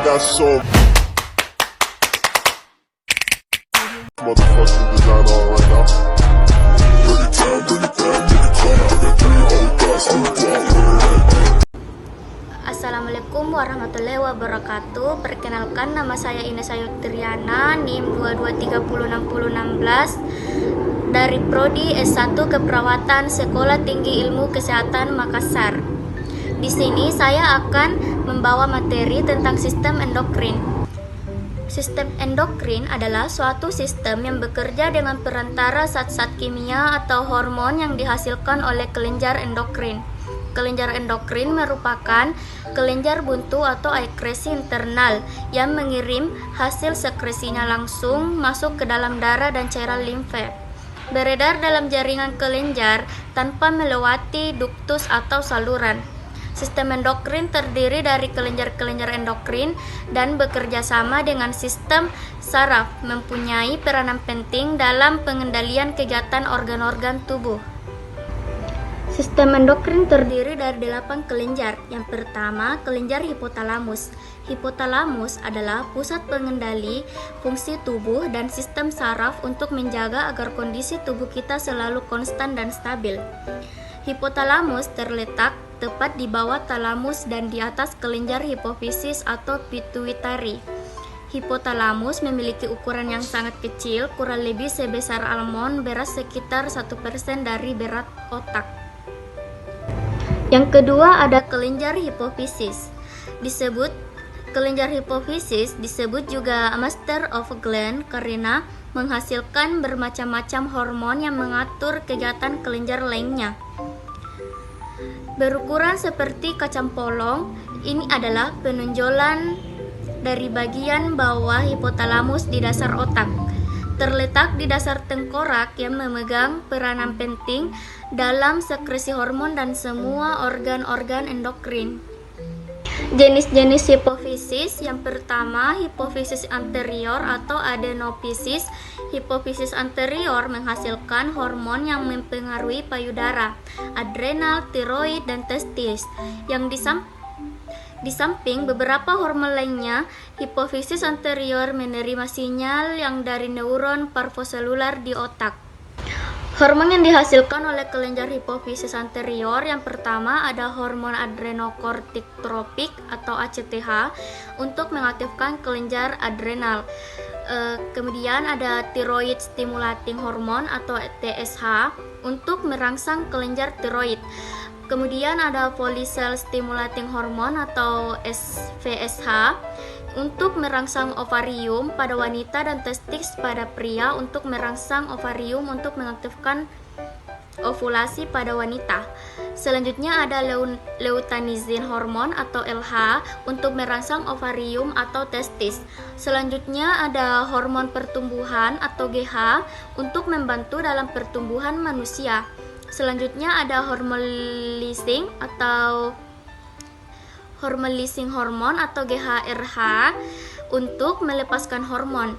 got so motherfucking design on right now. Bring it down, bring it down, bring it down. Bring it down, oh God, so Assalamualaikum warahmatullahi wabarakatuh. Perkenalkan, nama saya Ines Ayu Triana, NIM 22306016 dari Prodi S1 Keperawatan Sekolah Tinggi Ilmu Kesehatan Makassar. Di sini saya akan membawa materi tentang sistem endokrin. Sistem endokrin adalah suatu sistem yang bekerja dengan perantara zat-zat kimia atau hormon yang dihasilkan oleh kelenjar endokrin. Kelenjar endokrin merupakan kelenjar buntu atau ekskresi internal yang mengirim hasil sekresinya langsung masuk ke dalam darah dan cairan limfe, beredar dalam jaringan kelenjar tanpa melewati duktus atau saluran. Sistem endokrin terdiri dari kelenjar-kelenjar endokrin dan bekerja sama dengan sistem saraf, mempunyai peranan penting dalam pengendalian kegiatan organ-organ tubuh. Sistem endokrin terdiri dari 8 kelenjar. Yang pertama, kelenjar hipotalamus. Hipotalamus adalah pusat pengendali fungsi tubuh dan sistem saraf untuk menjaga agar kondisi tubuh kita selalu konstan dan stabil. Hipotalamus terletak tepat di bawah talamus dan di atas kelenjar hipofisis atau pituitari. Hipotalamus memiliki ukuran yang sangat kecil, kurang lebih sebesar almond beras, sekitar 1% dari berat otak. Yang kedua ada kelenjar hipofisis. Kelenjar hipofisis disebut juga master of gland karena menghasilkan bermacam-macam hormon yang mengatur kegiatan kelenjar lainnya. Berukuran seperti kacang polong, ini adalah penonjolan dari bagian bawah hipotalamus di dasar otak. Terletak di dasar tengkorak yang memegang peranan penting dalam sekresi hormon dan semua organ-organ endokrin. Jenis-jenis hipofisis, yang pertama hipofisis anterior atau adenofisis. Hipofisis anterior menghasilkan hormon yang mempengaruhi payudara, adrenal, tiroid, dan testis. Yang di samping beberapa hormon lainnya, hipofisis anterior menerima sinyal yang dari neuron parvoselular di otak. Hormon yang dihasilkan oleh kelenjar hipofisis anterior, yang pertama ada hormon adrenokortiktropik atau ACTH untuk mengaktifkan kelenjar adrenal. Kemudian ada thyroid stimulating hormone atau TSH untuk merangsang kelenjar tiroid. Kemudian ada follicle stimulating hormone atau FSH untuk merangsang ovarium pada wanita dan testis pada pria, untuk merangsang ovarium untuk mengaktifkan ovulasi pada wanita. Selanjutnya ada luteinizin hormone atau LH untuk merangsang ovarium atau testis. Selanjutnya ada hormon pertumbuhan atau GH untuk membantu dalam pertumbuhan manusia. Selanjutnya ada hormon lysing hormon atau GHRH untuk melepaskan hormon.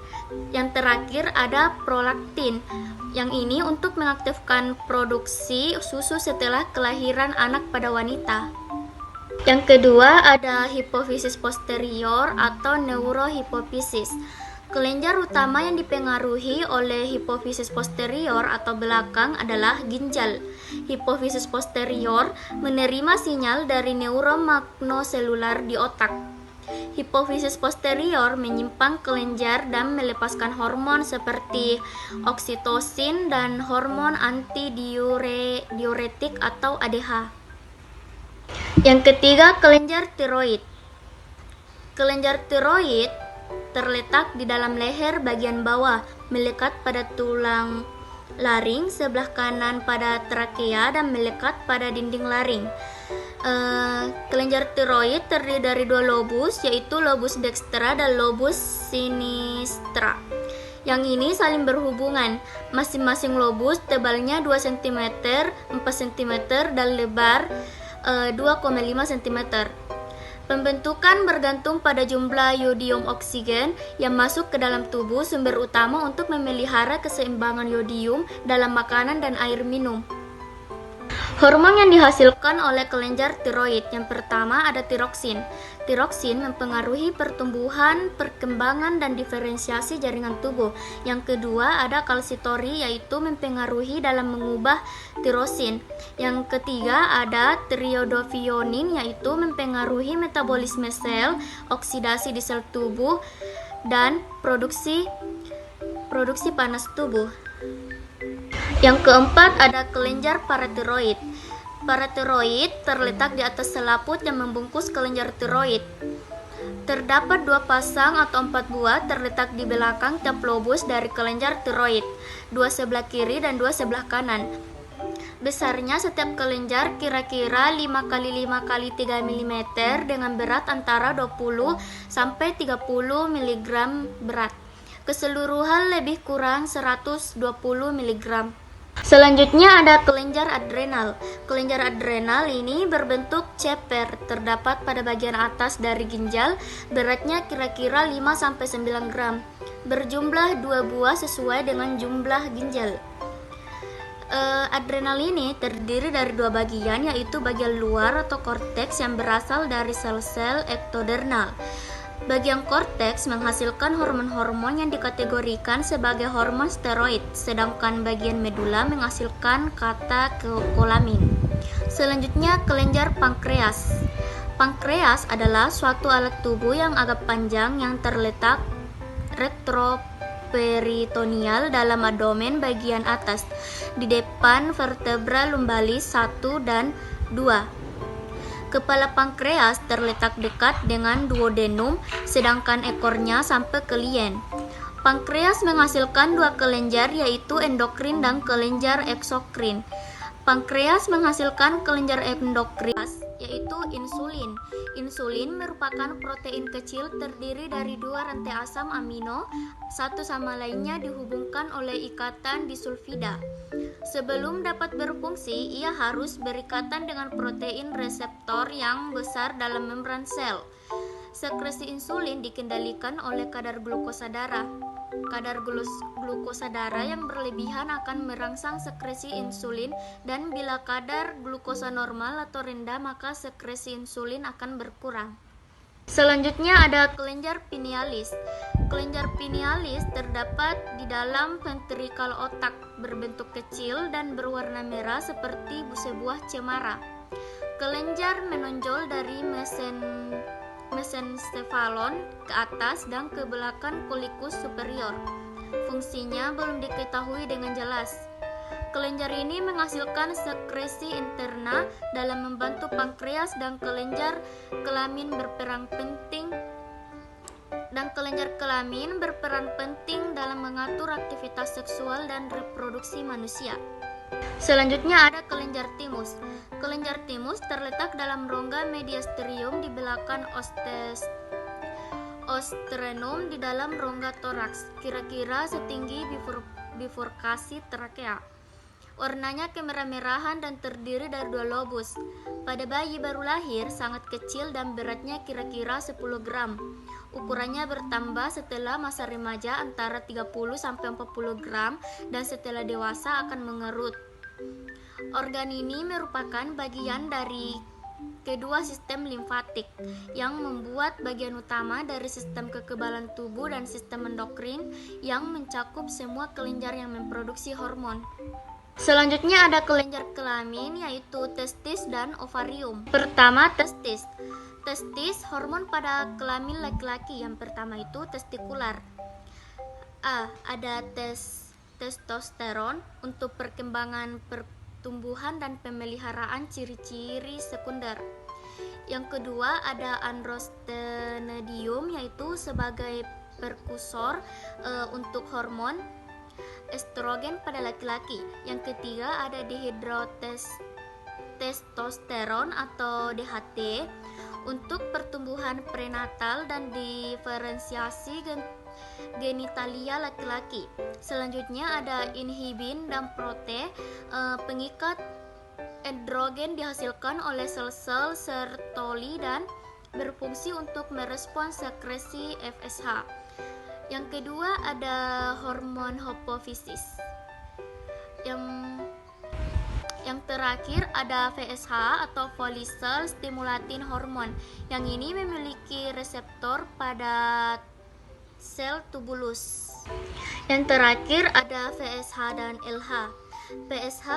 Yang terakhir ada prolaktin. Yang ini untuk mengaktifkan produksi susu setelah kelahiran anak pada wanita. Yang kedua ada hipofisis posterior atau neurohipofisis. Kelenjar utama yang dipengaruhi oleh hipofisis posterior atau belakang adalah ginjal. Hipofisis posterior menerima sinyal dari neuron magnoselular di otak. Hipofisis posterior menyimpang kelenjar dan melepaskan hormon seperti oksitosin dan hormon antidiuretik atau ADH. Yang ketiga, kelenjar tiroid. Kelenjar tiroid terletak di dalam leher bagian bawah, melekat pada tulang laring, sebelah kanan pada trakea, dan melekat pada dinding laring. Kelenjar tiroid terdiri dari 2 lobus, yaitu lobus dextra dan lobus sinistra. Yang ini saling berhubungan. Masing-masing lobus tebalnya 2 cm, 4 cm, dan lebar 2,5 cm. Pembentukan bergantung pada jumlah yodium oksigen yang masuk ke dalam tubuh, sumber utama untuk memelihara keseimbangan yodium dalam makanan dan air minum. Hormon yang dihasilkan oleh kelenjar tiroid. Yang pertama ada tiroksin. Tiroksin mempengaruhi pertumbuhan, perkembangan, dan diferensiasi jaringan tubuh. Yang kedua ada kalsitori, yaitu mempengaruhi dalam mengubah tirosin. Yang ketiga ada triiodopionin, yaitu mempengaruhi metabolisme sel, oksidasi di sel tubuh, dan produksi panas tubuh. Yang keempat ada kelenjar paratiroid. Paratiroid terletak di atas selaput yang membungkus kelenjar tiroid. Terdapat 2 pasang atau 4 buah terletak di belakang tiap lobus dari kelenjar tiroid, 2 sebelah kiri dan 2 sebelah kanan. Besarnya setiap kelenjar kira-kira 5 x 5 x 3 mm dengan berat antara 20 sampai 30 mg berat. Keseluruhan lebih kurang 120 mg. Selanjutnya ada kelenjar adrenal. Kelenjar adrenal ini berbentuk ceper, terdapat pada bagian atas dari ginjal, beratnya kira-kira 5-9 gram. Berjumlah 2 buah sesuai dengan jumlah ginjal. Adrenal ini terdiri dari 2 bagian, yaitu bagian luar atau korteks yang berasal dari sel-sel ektodernal. Bagian korteks menghasilkan hormon-hormon yang dikategorikan sebagai hormon steroid, sedangkan bagian medula menghasilkan katekolamin. Selanjutnya kelenjar pankreas. Pankreas adalah suatu alat tubuh yang agak panjang yang terletak retroperitoneal dalam abdomen bagian atas, di depan vertebra lumbalis 1 dan 2. Kepala pankreas terletak dekat dengan duodenum, sedangkan ekornya sampai ke lien. Pankreas menghasilkan 2 kelenjar, yaitu endokrin dan kelenjar eksokrin. Pankreas menghasilkan kelenjar endokrin, yaitu insulin. Insulin merupakan protein kecil terdiri dari 2 rantai asam amino, satu sama lainnya dihubungkan oleh ikatan disulfida. Sebelum dapat berfungsi, ia harus berikatan dengan protein reseptor yang besar dalam membran sel. Sekresi insulin dikendalikan oleh kadar glukosa darah. Kadar glukosa darah yang berlebihan akan merangsang sekresi insulin, dan bila kadar glukosa normal atau rendah, maka sekresi insulin akan berkurang. Selanjutnya ada kelenjar pinealis. Kelenjar pinealis terdapat di dalam ventrikal otak, berbentuk kecil dan berwarna merah seperti sebuah cemara. Kelenjar menonjol dari mesencephalon ke atas dan ke belakang coliculus superior. Fungsinya belum diketahui dengan jelas. Kelenjar ini menghasilkan sekresi interna dalam membantu pankreas, dan kelenjar kelamin berperan penting dalam mengatur aktivitas seksual dan reproduksi manusia. Selanjutnya ada kelenjar timus. Kelenjar timus terletak dalam rongga mediasterium di belakang ostrenum di dalam rongga toraks, kira-kira setinggi bifurkasi trakea. Warnanya kemerah-merahan dan terdiri dari 2 lobus. Pada bayi baru lahir sangat kecil dan beratnya kira-kira 10 gram. Ukurannya bertambah setelah masa remaja antara 30-40 gram, dan setelah dewasa akan mengerut. Organ ini merupakan bagian dari kedua sistem limfatik yang membuat bagian utama dari sistem kekebalan tubuh dan sistem endokrin yang mencakup semua kelenjar yang memproduksi hormon. Selanjutnya ada kelenjar kelamin, yaitu testis dan ovarium. Pertama, testis. Testis hormon pada kelamin laki-laki. Yang pertama itu testikular. Ada testosteron untuk perkembangan pertumbuhan dan pemeliharaan, ciri-ciri sekunder. Yang kedua ada androstenedium, yaitu sebagai perkusor untuk hormon estrogen pada laki-laki. Yang ketiga ada dihidrotestosteron atau DHT untuk pertumbuhan prenatal dan diferensiasi genitalia laki-laki. Selanjutnya ada inhibin dan prote, pengikat androgen dihasilkan oleh sel-sel Sertoli dan berfungsi untuk merespons sekresi FSH. Yang kedua ada hormon hipofisis. Yang terakhir ada VSH atau follicle stimulating hormone. Yang ini memiliki reseptor pada sel tubulus. Yang terakhir ada VSH dan LH. VSH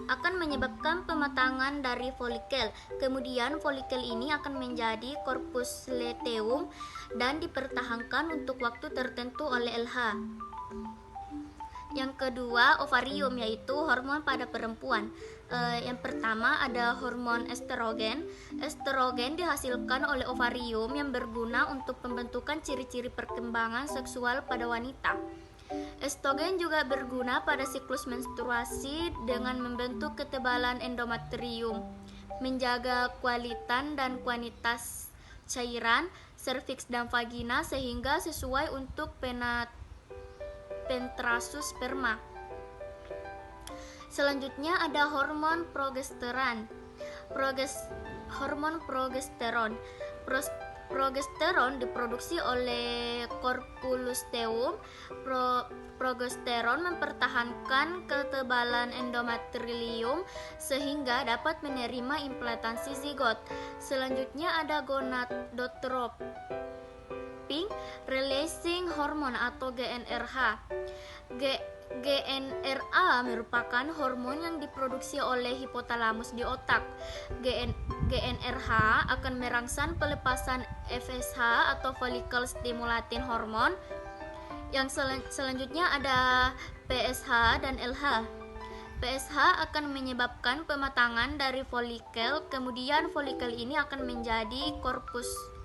akan menyebabkan pematangan dari folikel. Kemudian folikel ini akan menjadi corpus luteum dan dipertahankan untuk waktu tertentu oleh LH. Yang kedua, ovarium, yaitu hormon pada perempuan. Yang pertama ada hormon estrogen. Estrogen dihasilkan oleh ovarium yang berguna untuk pembentukan ciri-ciri perkembangan seksual pada wanita. Estrogen juga berguna pada siklus menstruasi dengan membentuk ketebalan endometrium, menjaga kualitas dan kuantitas cairan serviks dan vagina sehingga sesuai untuk penetrasi sperma. Selanjutnya ada hormon progesteron. Hormon progesteron. Progesteron diproduksi oleh corpus luteum. Progesteron mempertahankan ketebalan endometrium sehingga dapat menerima implantasi zigot. Selanjutnya ada gonadotropin releasing hormone atau GnRH. GnRH merupakan hormon yang diproduksi oleh hipotalamus di otak. GnRH akan merangsang pelepasan FSH atau follicle stimulating hormone. Yang selanjutnya ada PSH dan LH. PSH akan menyebabkan pematangan dari folikel, kemudian folikel ini akan menjadi korpus.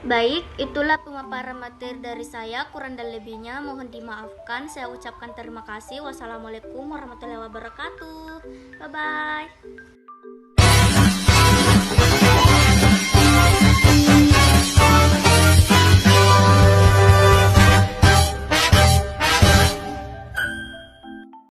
Baik, itulah pemaparan materi dari saya. Kurang dan lebihnya mohon dimaafkan. Saya ucapkan terima kasih. Wassalamualaikum warahmatullahi wabarakatuh. Bye-bye.